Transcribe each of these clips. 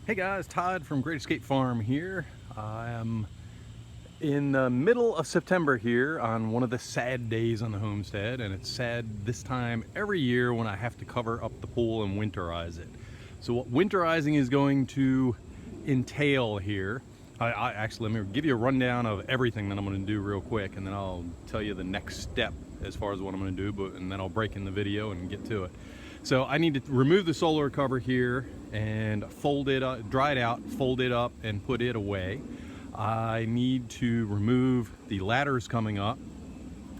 Hey guys, Todd from Great Escape Farm here. I am in the middle of September here on one of the sad days on the homestead, and it's sad this time every year when I have to cover up the pool and winterize it. So what winterizing is going to entail here, I actually, let me give you a rundown of everything that I'm going to do real quick, and then I'll tell you the next step as far as what I'm going to do, and then I'll break in the video and get to it. So I need to remove the solar cover here and fold it up, dry it out, fold it up and put it away. I need to remove the ladders coming up.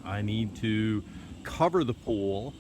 I need to cover the pool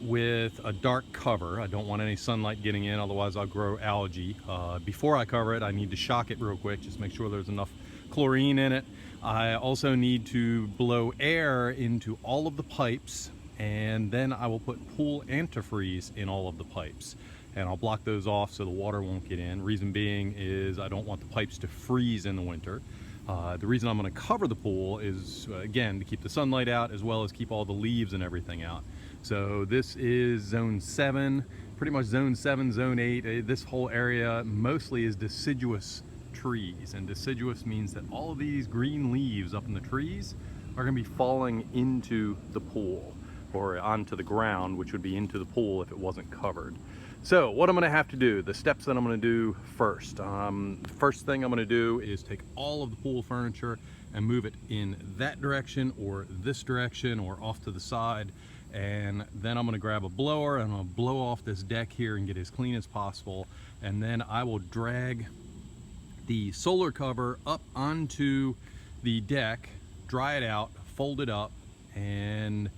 with a dark cover. I don't want any sunlight getting in, otherwise I'll grow algae. Before I cover it, I need to shock it real quick, just make sure there's enough chlorine in it. I also need to blow air into all of the pipes, and then I will put pool antifreeze in all of the pipes, and I'll block those off so the water won't get in. Reason being is I don't want the pipes to freeze in the winter. The reason I'm going to cover the pool is again to keep the sunlight out, as well as keep all the leaves and everything out. So this is zone 7, pretty much zone 7, zone 8. This whole area mostly is deciduous trees, and deciduous means that all of these green leaves up in the trees are going to be falling into the pool, or onto the ground, which would be into the pool if it wasn't covered. So what I'm going to have to do, the steps that I'm going to do first. First thing I'm going to do is take all of the pool furniture and move it in that direction or this direction or off to the side, and then I'm going to grab a blower and I'm going to blow off this deck here and get it as clean as possible, and then I will drag the solar cover up onto the deck, dry it out, fold it up, and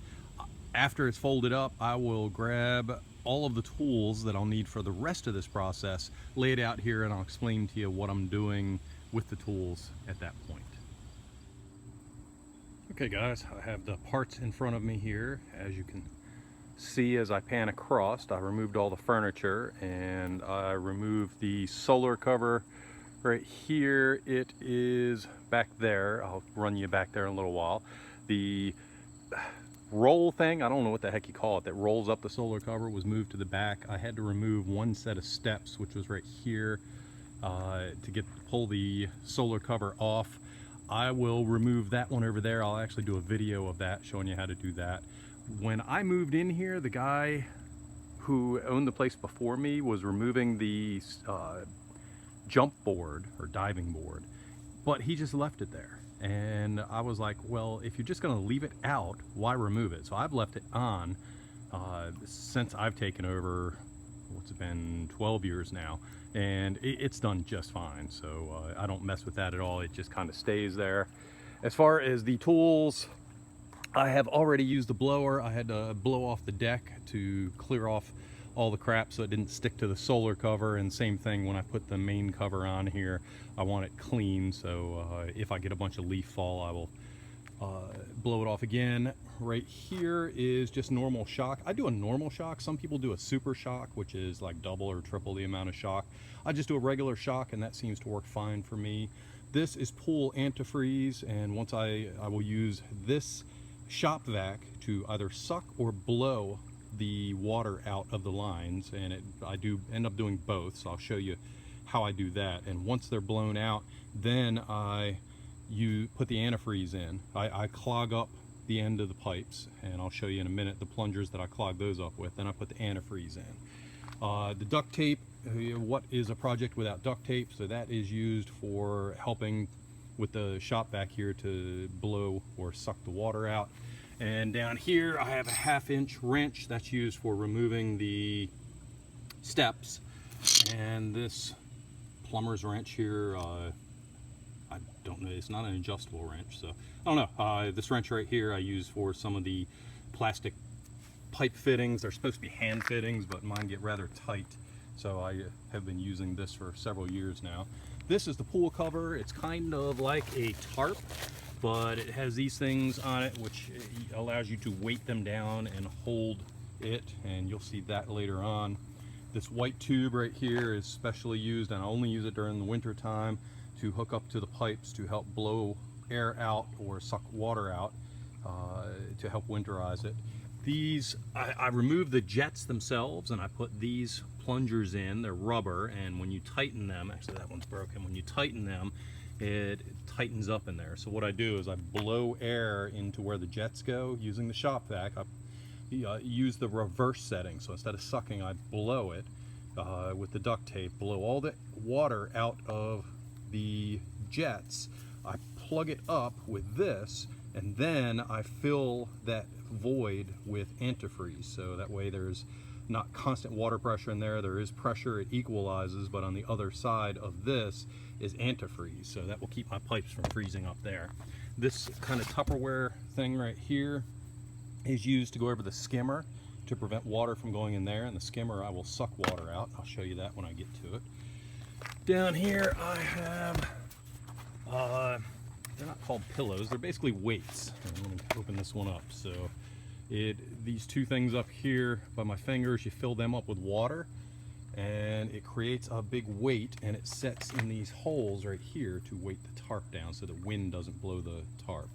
after it's folded up, I will grab all of the tools that I'll need for the rest of this process, lay it out here, and I'll explain to you what I'm doing with the tools at that point. Okay guys, I have the parts in front of me here. As you can see as I pan across, I removed all the furniture and I removed the solar cover right here. It is back there. I'll run you back there in a little while. The roll thing, I don't know what the heck you call it, that rolls up the solar cover was moved to the back. I had to remove one set of steps, which was right here, to pull the solar cover off. I will remove that one over there. I'll actually do a video of that showing you how to do that. When I moved in here, the guy who owned the place before me was removing the jump board or diving board, but he just left it there. And I was like, well, if you're just going to leave it out, why remove it? So I've left it on since I've taken over, what's it been, 12 years now, and it's done just fine. So I don't mess with that at all. It just kind of stays there. As far as the tools, I have already used the blower. I had to blow off the deck to clear off all the crap so it didn't stick to the solar cover, and same thing when I put the main cover on here, I want it clean, so if I get a bunch of leaf fall, I will blow it off again. Right here is just normal shock. I do a normal shock. Some people do a super shock, which is like double or triple the amount of shock. I just do a regular shock, and that seems to work fine for me. This is pool antifreeze, and once I will use this shop vac to either suck or blow the water out of the lines, and I do end up doing both, so I'll show you how I do that. And once they're blown out, then you put the antifreeze in. I clog up the end of the pipes, and I'll show you in a minute the plungers that I clog those up with. Then I put the antifreeze in. The duct tape, what is a project without duct tape? So that is used for helping with the shop vac here to blow or suck the water out. And down here I have a 1/2-inch wrench that's used for removing the steps, and this plumber's wrench here, I don't know, it's not an adjustable wrench, so I don't know. This wrench right here I use for some of the plastic pipe fittings. They're supposed to be hand fittings, but mine get rather tight, so I have been using this for several years now. This is the pool cover. It's kind of like a tarp, but it has these things on it which allows you to weight them down and hold it, and you'll see that later on. This white tube right here is specially used, and I only use it during the winter time, to hook up to the pipes to help blow air out or suck water out to help winterize it. These, I removed the jets themselves and I put these plungers in. They're rubber, and when you tighten them, actually that one's broken, when you tighten them, it tightens up in there. So what I do is I blow air into where the jets go using the shop vac. I use the reverse setting, so instead of sucking, I blow it with the duct tape, blow all the water out of the jets. I plug it up with this, and then I fill that void with antifreeze, so that way there's not constant water pressure in there. There is pressure, it equalizes, but on the other side of this is antifreeze, so that will keep my pipes from freezing up there. This kind of Tupperware thing right here is used to go over the skimmer to prevent water from going in there, and the skimmer I will suck water out. I'll show you that when I get to it. Down here I have they're not called pillows, they're basically weights. I'm going to open this one up. So these two things up here by my fingers, you fill them up with water and it creates a big weight, and it sets in these holes right here to weight the tarp down so the wind doesn't blow the tarp.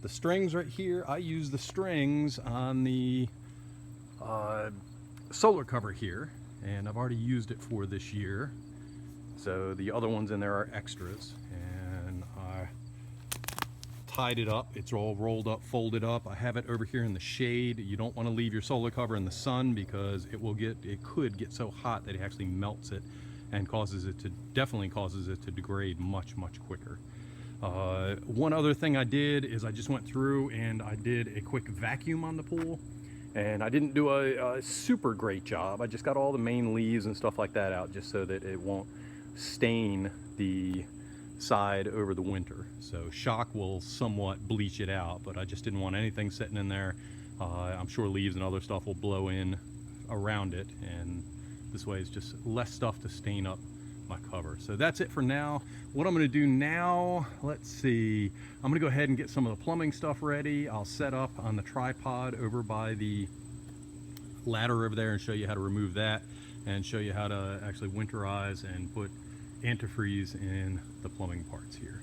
The strings right here, I use the strings on the solar cover here, and I've already used it for this year. So the other ones in there are extras, and I tied it up. It's all rolled up, folded up. I have it over here in the shade. You don't want to leave your solar cover in the sun because it could get so hot that it actually melts it and definitely causes it to degrade much quicker. One other thing I did is I just went through and I did a quick vacuum on the pool, and I didn't do a super great job. I just got all the main leaves and stuff like that out just so that it won't stain the side over the winter. So shock will somewhat bleach it out, but I just didn't want anything sitting in there. I'm sure leaves and other stuff will blow in around it, and this way it's just less stuff to stain up my cover. So that's it for now. What I'm going to do now, let's see, I'm going to go ahead and get some of the plumbing stuff ready. I'll set up on the tripod over by the ladder over there and show you how to remove that, and show you how to actually winterize and put antifreeze in the plumbing parts here.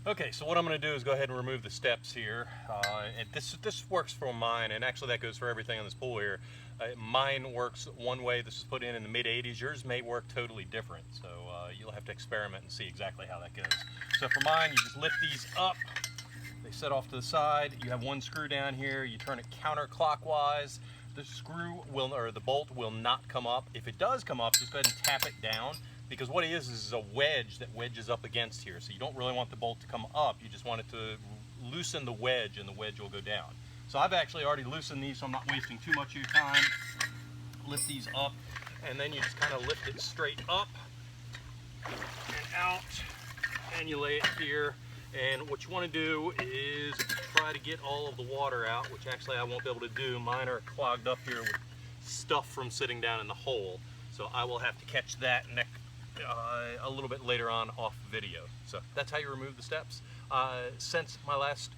Okay, so what I'm going to do is go ahead and remove the steps here. And this works for mine, and actually that goes for everything on this pool here. Mine works one way. This was put in the mid-80s. Yours may work totally different, so you'll have to experiment and see exactly how that goes. So for mine, you just lift these up. They set off to the side. You have one screw down here. You turn it counterclockwise. The bolt will not come up. If it does come up, just go ahead and tap it down, because what it is a wedge that wedges up against here. So you don't really want the bolt to come up. You just want it to loosen the wedge, and the wedge will go down. So I've actually already loosened these, so I'm not wasting too much of your time. Lift these up, and then you just kind of lift it straight up and out, and you lay it here. And what you want to do is try to get all of the water out, which actually I won't be able to do. Mine are clogged up here with stuff from sitting down in the hole. So I will have to catch that a little bit later on off video. So that's how you remove the steps. Since my last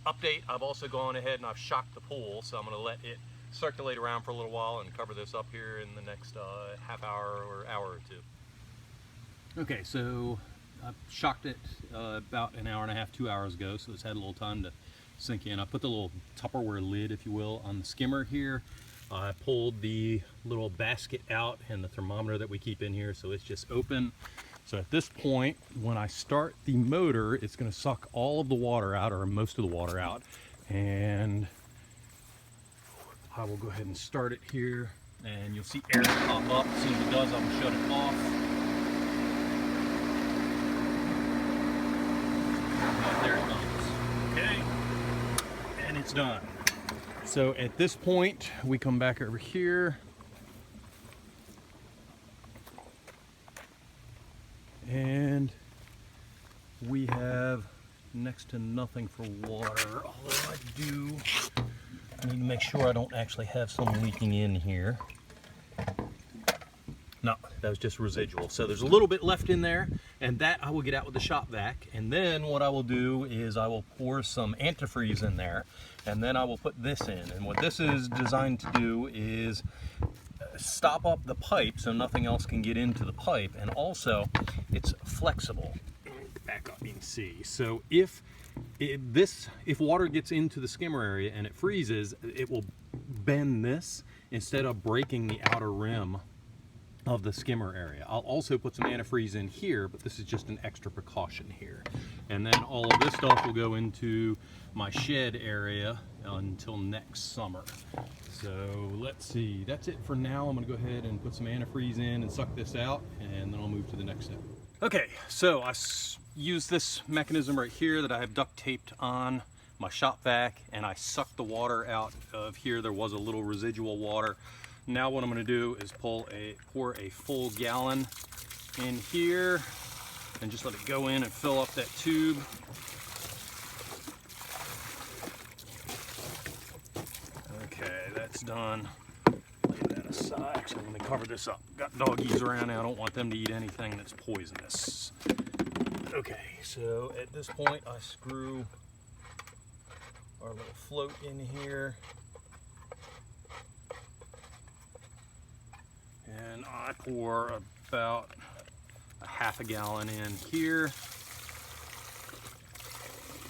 update, I've also gone ahead and I've shocked the pool, so I'm going to let it circulate around for a little while and cover this up here in the next half hour or hour or two. Okay, so I shocked it about an hour and a half, 2 hours ago, so it's had a little time to sink in. I put the little Tupperware lid, if you will, on the skimmer here. I pulled the little basket out and the thermometer that we keep in here, so it's just open. So at this point, when I start the motor, it's going to suck all of the water out, or most of the water out. And I will go ahead and start it here, and you'll see air pop up. As soon as it does, I will shut it off. There it goes. Okay, and it's done. So at this point, we come back over here. And we have next to nothing for water, although I need to make sure I don't actually have some leaking in here. No, that was just residual. So there's a little bit left in there, and that I will get out with the shop vac. And then what I will do is I will pour some antifreeze in there, and then I will put this in. And what this is designed to do is stop up the pipe so nothing else can get into the pipe, and also it's flexible. Back up, you can see. So if if water gets into the skimmer area and it freezes, it will bend this instead of breaking the outer rim of the skimmer area. I'll also put some antifreeze in here, but this is just an extra precaution here. And then all of this stuff will go into my shed area until next summer. So let's see, that's it for now. I'm gonna go ahead and put some antifreeze in and suck this out, and then I'll move to the next step. Okay, so I use this mechanism right here that I have duct taped on my shop vac, and I sucked the water out of here. There was a little residual water. Now what I'm going to do is pour a full gallon in here and just let it go in and fill up that tube. Okay, that's done. Lay that aside. Actually, let me cover this up. Got doggies around now. I don't want them to eat anything that's poisonous. Okay, so at this point I screw our little float in here. And I pour about a half a gallon in here.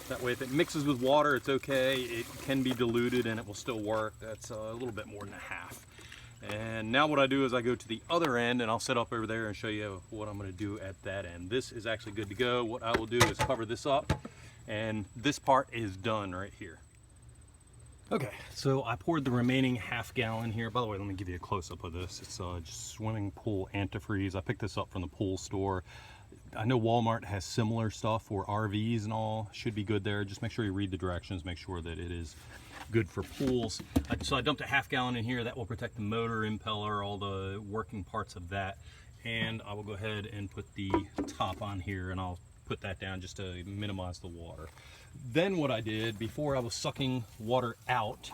That way if it mixes with water, it's okay. It can be diluted and it will still work. That's a little bit more than a half. And now what I do is I go to the other end, and I'll set up over there and show you what I'm going to do at that end. This is actually good to go. What I will do is cover this up, and this part is done right here. Okay, so I poured the remaining half gallon here. By the way, let me give you a close-up of this. It's just swimming pool antifreeze. I picked this up from the pool store. I know Walmart has similar stuff for RVs and all. Should be good there. Just make sure you read the directions. Make sure that it is good for pools. So I dumped a half gallon in here. That will protect the motor, impeller, all the working parts of that. And I will go ahead and put the top on here, and I'll put that down just to minimize the water. Then what I did, before I was sucking water out,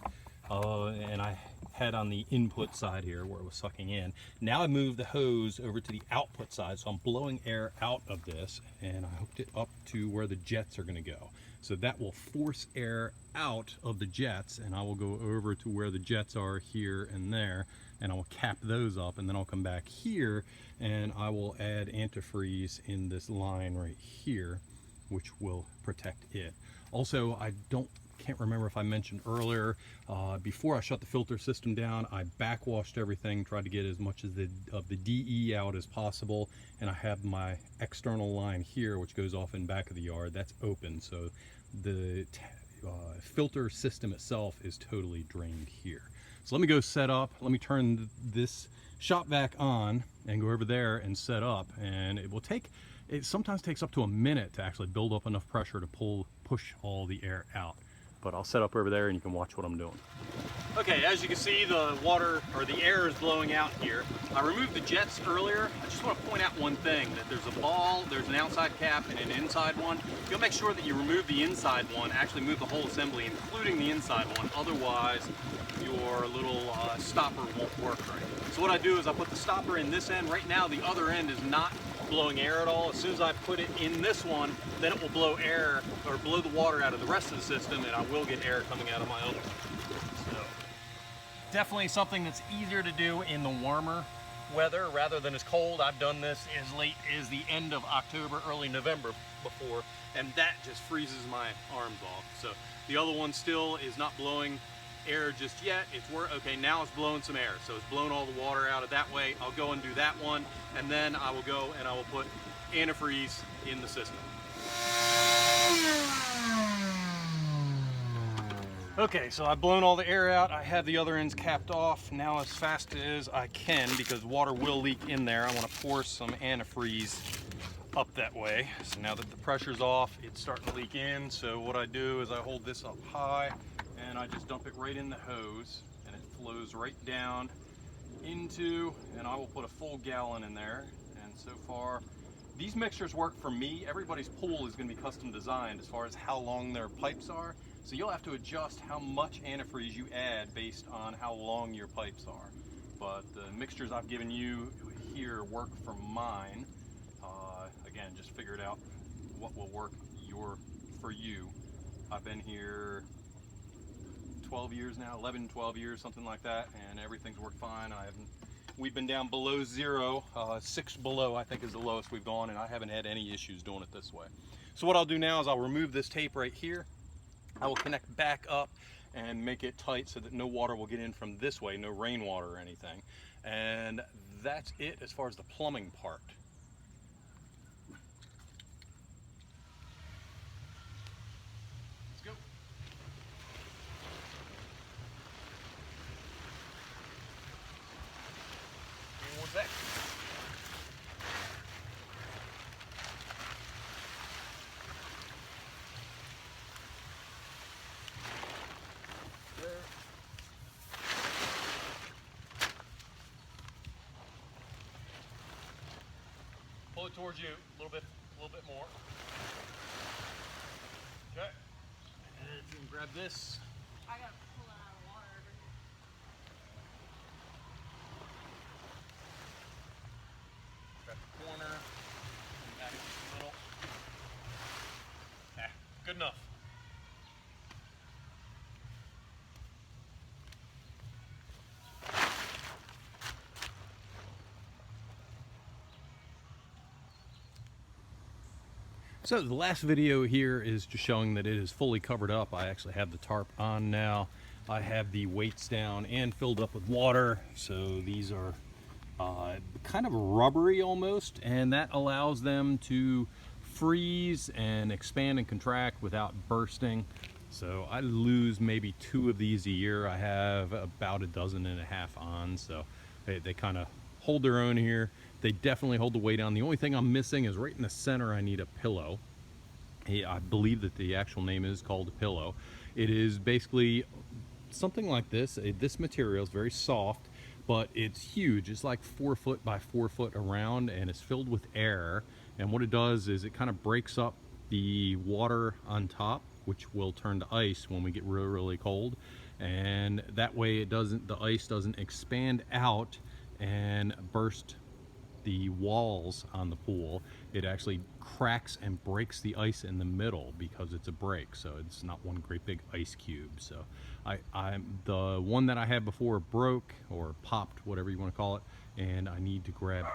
and I had on the input side here where it was sucking in, now I moved the hose over to the output side, so I'm blowing air out of this, and I hooked it up to where the jets are going to go. So that will force air out of the jets, and I will go over to where the jets are here and there, and I will cap those up, and then I'll come back here and I will add antifreeze in this line right here, which will protect it. Also, can't remember if I mentioned earlier, before I shut the filter system down, I backwashed everything, tried to get as much of the DE out as possible, and I have my external line here, which goes off in back of the yard. That's open, so the filter system itself is totally drained here. So let me go set up. Let me turn this shop vac on and go over there and set up, and it sometimes takes up to a minute to actually build up enough pressure to push all the air out. But I'll set up over there and you can watch what I'm doing. Okay, as you can see, the water or the air is blowing out here. I removed the jets earlier. I just want to point out one thing, that there's a ball, there's an outside cap and an inside one. You'll make sure that you remove the inside one, actually move the whole assembly, including the inside one. Otherwise, your little stopper won't work right. So what I do is I put the stopper in this end. Right now, the other end is not blowing air at all. As soon as I put it in this one, then it will blow air or blow the water out of the rest of the system, and I will get air coming out of my own one. So definitely something that's easier to do in the warmer weather rather than as cold. I've done this as late as the end of October, early November before, and that just freezes my arms off. So the other one still is not blowing air just yet. Okay, now it's blowing some air, so it's blown all the water out of that way. I'll go and do that one, and then I will go and I will put antifreeze in the system. Okay, so I've blown all the air out. I have the other ends capped off. Now, as fast as I can, because water will leak in there, I want to pour some antifreeze up that way. So now that the pressure's off, it's starting to leak in. So what I do is I hold this up high and I just dump it right in the hose, and it flows right down into, and I will put a full gallon in there. And so far, these mixtures work for me. Everybody's pool is going to be custom designed as far as how long their pipes are. So you'll have to adjust how much antifreeze you add based on how long your pipes are. But the mixtures I've given you here work for mine. Again, just figure it out what will work for you. I've been here 12 years now, 11, 12 years, something like that, and everything's worked fine. We've been down below zero, 6 below I think is the lowest we've gone, and I haven't had any issues doing it this way. So what I'll do now is I'll remove this tape right here. I will connect back up and make it tight so that no water will get in from this way, no rainwater or anything. And that's it as far as the plumbing part. Let's go. Give me one sec. Pull it towards you a little bit more. Okay. And if you can grab this. I gotta pull it out of water. Grab the corner. And back just a little. Good enough. So the last video here is just showing that it is fully covered up. I actually have the tarp on now. I have the weights down and filled up with water. So these are kind of rubbery almost, and that allows them to freeze and expand and contract without bursting. So I lose maybe 2 of these a year. I have about 12.5 dozen on, so they kind of hold their own here. They definitely hold the weight on. The only thing I'm missing is right in the center I need a pillow. I believe that the actual name is called a pillow. It is basically something like this. This material is very soft, but it's huge. It's like 4 foot by 4 foot around, and it's filled with air. And what it does is it kind of breaks up the water on top, which will turn to ice when we get really, really cold. And that way the ice doesn't expand out and burst the walls on the pool. It actually cracks and breaks the ice in the middle because it's a break, so it's not one great big ice cube. So the one that I had before broke or popped, whatever you want to call it, and I need to grab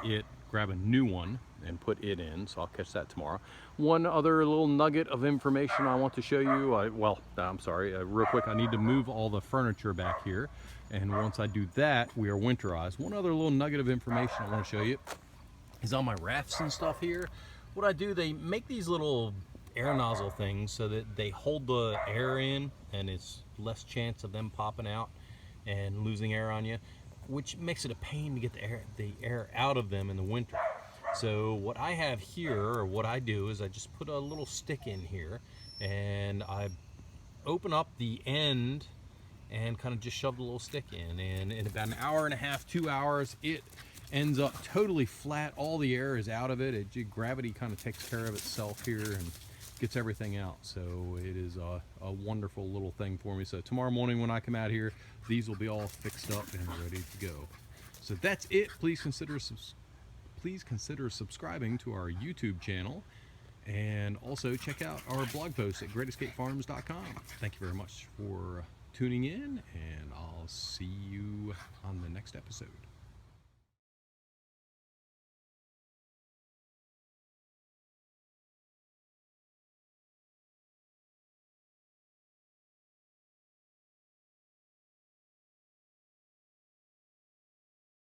a new one and put it in, so I'll catch that tomorrow. One other little nugget of information I want to show you, real quick, I need to move all the furniture back here, and once I do that, we are winterized. One other little nugget of information I want to show you is on my rafts and stuff here. What I do, they make these little air nozzle things so that they hold the air in, and it's less chance of them popping out and losing air on you, which makes it a pain to get the air out of them in the winter. So what I have here, or what I do, is I just put a little stick in here, and I open up the end and kind of just shove the little stick in, and in about 1.5 hours, 2 hours, it ends up totally flat. All the air is out of it. Gravity kind of takes care of itself here and gets everything out. So it is a wonderful little thing for me. So tomorrow morning when I come out here, these will be all fixed up and ready to go. So that's it. Please consider subscribing to our YouTube channel, and also check out our blog post at greatescapefarms.com. Thank you very much for tuning in, and I'll see you on the next episode.